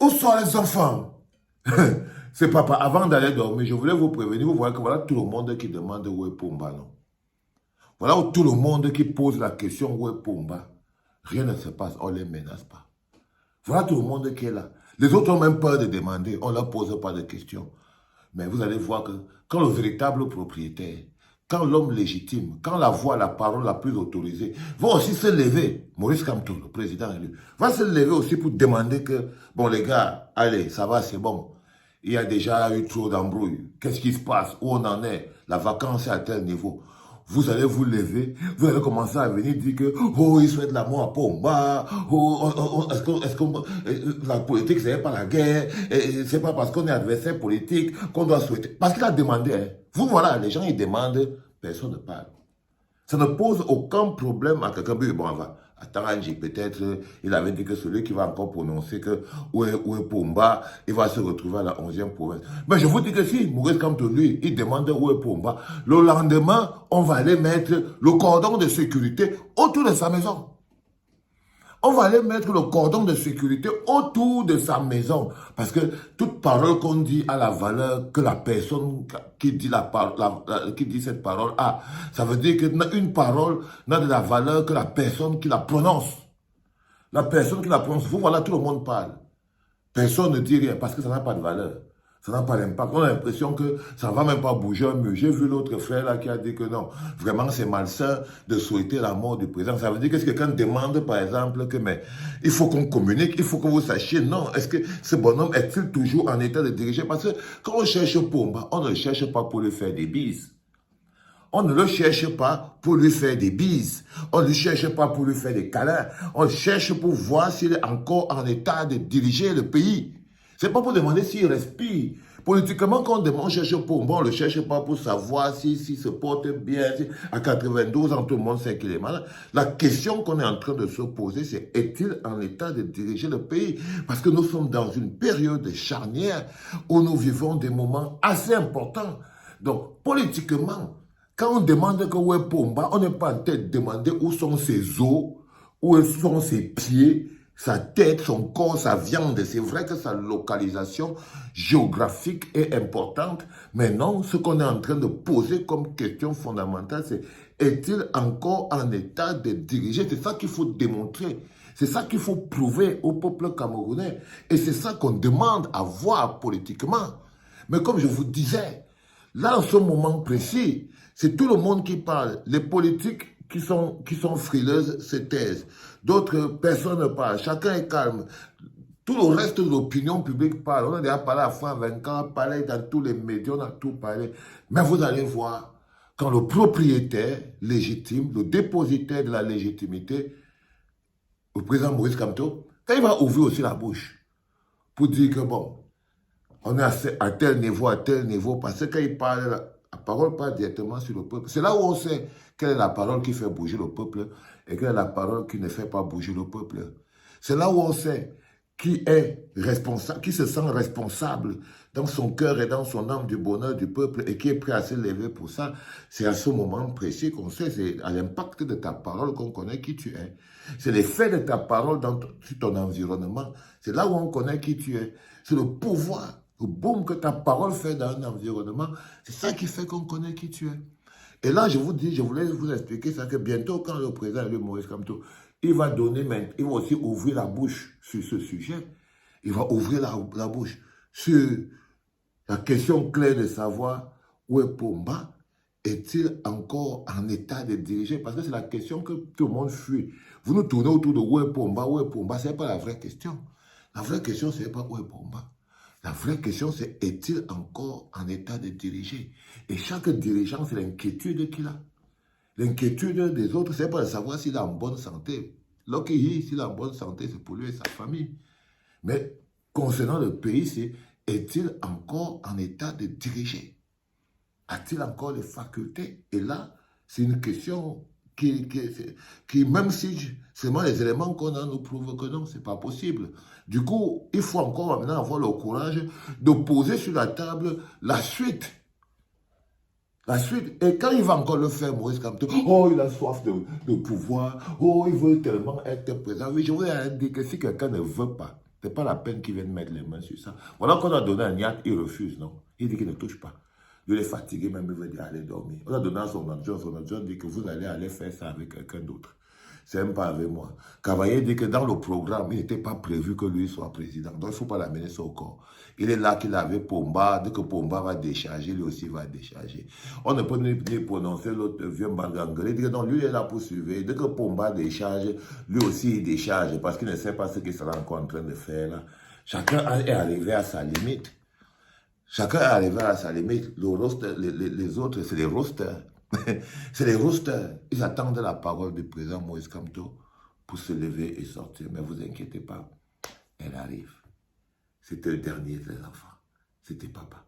Où sont les enfants? C'est papa. Avant d'aller dormir, je voulais vous prévenir. Vous voyez que voilà tout le monde qui demande où est Pumba, non? Voilà où tout le monde qui pose la question où est Pumba. Rien ne se passe, on ne les menace pas. Voilà tout le monde qui est là. Les autres ont même peur de demander, on ne leur pose pas de questions. Mais vous allez voir que quand le véritable propriétaire, quand l'homme légitime, quand la voix, la parole la plus autorisée, va aussi se lever, Maurice Kamto, le président élu, va se lever aussi pour demander que, bon les gars, allez, ça va, c'est bon. Il y a déjà eu trop d'embrouilles. Qu'est-ce qui se passe? Où on en est? La vacance est à tel niveau. Vous allez vous lever, vous allez commencer à venir dire que oh, il souhaite la mort à Pumba, la politique, c'est pas la guerre, c'est pas parce qu'on est adversaire politique qu'on doit souhaiter. Parce qu'il a demandé, hein. Vous voilà, les gens ils demandent, personne ne parle. Ça ne pose aucun problème à quelqu'un. Bon, on va. Attends, Angie, peut-être, il avait dit que celui qui va encore prononcer que où est Pumba, il va se retrouver à la 11e province. Mais je vous dis que si Maurice Kamto, lui, il demande où est Pumba, le lendemain, on va aller mettre le cordon de sécurité autour de sa maison. On va aller mettre le cordon de sécurité autour de sa maison. Parce que toute parole qu'on dit a la valeur que la personne qui dit, qui dit cette parole a. Ça veut dire qu'une parole n'a de la valeur que la personne qui la prononce. La personne qui la prononce, vous voilà, tout le monde parle. Personne ne dit rien parce que ça n'a pas de valeur. Ça n'a pas d'impact. On a l'impression que ça ne va même pas bouger un mur. J'ai vu l'autre frère là qui a dit que non, vraiment c'est malsain de souhaiter la mort du président. Ça veut dire que si quelqu'un demande par exemple que mais il faut qu'on communique, il faut que vous sachiez, non, est-ce que ce bonhomme est-il toujours en état de diriger? Parce que quand on cherche Pumba, on ne le cherche pas pour lui faire des bises. On ne le cherche pas pour lui faire des bises. On ne le cherche pas pour lui faire des câlins. On le cherche pour voir s'il est encore en état de diriger le pays. C'est pas pour demander s'il respire. Politiquement, quand on cherche Pumba, on ne le cherche pas pour savoir s'il se porte bien. À 92 ans, tout le monde sait qu'il est malade. La question qu'on est en train de se poser, c'est est-il en état de diriger le pays? Parce que nous sommes dans une période charnière où nous vivons des moments assez importants. Donc, politiquement, quand on demande que où est Pumba, on n'est pas en train de demander où sont ses os, où sont ses pieds, sa tête, son corps, sa viande. C'est vrai que sa localisation géographique est importante, mais non, ce qu'on est en train de poser comme question fondamentale, c'est est-il encore en état de diriger? C'est ça qu'il faut démontrer. C'est ça qu'il faut prouver au peuple camerounais. Et c'est ça qu'on demande à voir politiquement. Mais comme je vous disais, là, en ce moment précis, c'est tout le monde qui parle. Les politiques qui sont frileuses se taisent. D'autres personnes ne parlent. Chacun est calme. Tout le reste de l'opinion publique parle. On a déjà parlé à fois 20 ans, parlé dans tous les médias, on a tout parlé. Mais vous allez voir, quand le propriétaire légitime, le dépositaire de la légitimité, le président Maurice Kamto, quand il va ouvrir aussi la bouche pour dire que bon, on est à tel niveau, parce que quand il parle, la parole parle directement sur le peuple. C'est là où on sait quelle est la parole qui fait bouger le peuple et quelle est la parole qui ne fait pas bouger le peuple. C'est là où on sait qui est responsable, qui se sent responsable dans son cœur et dans son âme du bonheur du peuple et qui est prêt à se lever pour ça. C'est à ce moment précis qu'on sait, c'est à l'impact de ta parole qu'on connaît qui tu es. C'est l'effet de ta parole sur ton environnement. C'est là où on connaît qui tu es. C'est le pouvoir, le boom que ta parole fait dans un environnement. C'est ça qui fait qu'on connaît qui tu es. Et là, je vous dis, je voulais vous expliquer ça, que bientôt, quand le président élu Maurice Kamto, il va aussi ouvrir la bouche sur ce sujet. Il va ouvrir la bouche sur la question claire de savoir où est Pumba. Est-il encore en état de diriger? Parce que c'est la question que tout le monde fuit. Vous nous tournez autour de où est Pumba, ce n'est pas la vraie question. La vraie question, ce n'est pas où est Pumba. La vraie question, c'est est-il encore en état de diriger? Et chaque dirigeant, c'est l'inquiétude qu'il a. L'inquiétude des autres, c'est pas de savoir s'il est en bonne santé. Lorsqu'il s'il est en bonne santé, c'est pour lui et sa famille. Mais concernant le pays, c'est est-il encore en état de diriger? A-t-il encore les facultés? Et là, c'est une question qui, même si seulement les éléments qu'on a nous prouvent que non, c'est pas possible. Du coup, il faut encore maintenant avoir le courage de poser sur la table la suite. La suite, et quand il va encore le faire, Maurice Kamto, oh, il a soif de pouvoir, oh, il veut tellement être présent. Oui, je voudrais dire que si quelqu'un ne veut pas, C'est pas la peine qu'ils viennent mettre les mains sur ça. Voilà qu'on a donné un Niat, il refuse, non? Il dit qu'il ne touche pas. Il est fatigué, même il veut dire aller dormir. On a donné à son adjoint dit que vous allez aller faire ça avec quelqu'un d'autre. C'est même pas avec moi. Cavalier dit que dans le programme, il n'était pas prévu que lui soit président. Donc il ne faut pas l'amener sur le corps. Il est là qu'il avait Pomba. Dès que Pomba va décharger, lui aussi va décharger. On ne peut ni prononcer l'autre vieux Mbangangue. Il dit que non, lui il est là pour suivre. Dès que Pomba décharge, lui aussi il décharge parce qu'il ne sait pas ce qu'il sera encore en train de faire là. Chacun est arrivé à sa limite. Chacun est arrivé à sa limite. Le roster, les autres, c'est les rosters. C'est les roosters. Ils attendent la parole du président Moïse Kamto pour se lever et sortir. Mais vous inquiétez pas, elle arrive. C'était le dernier des enfants. C'était papa.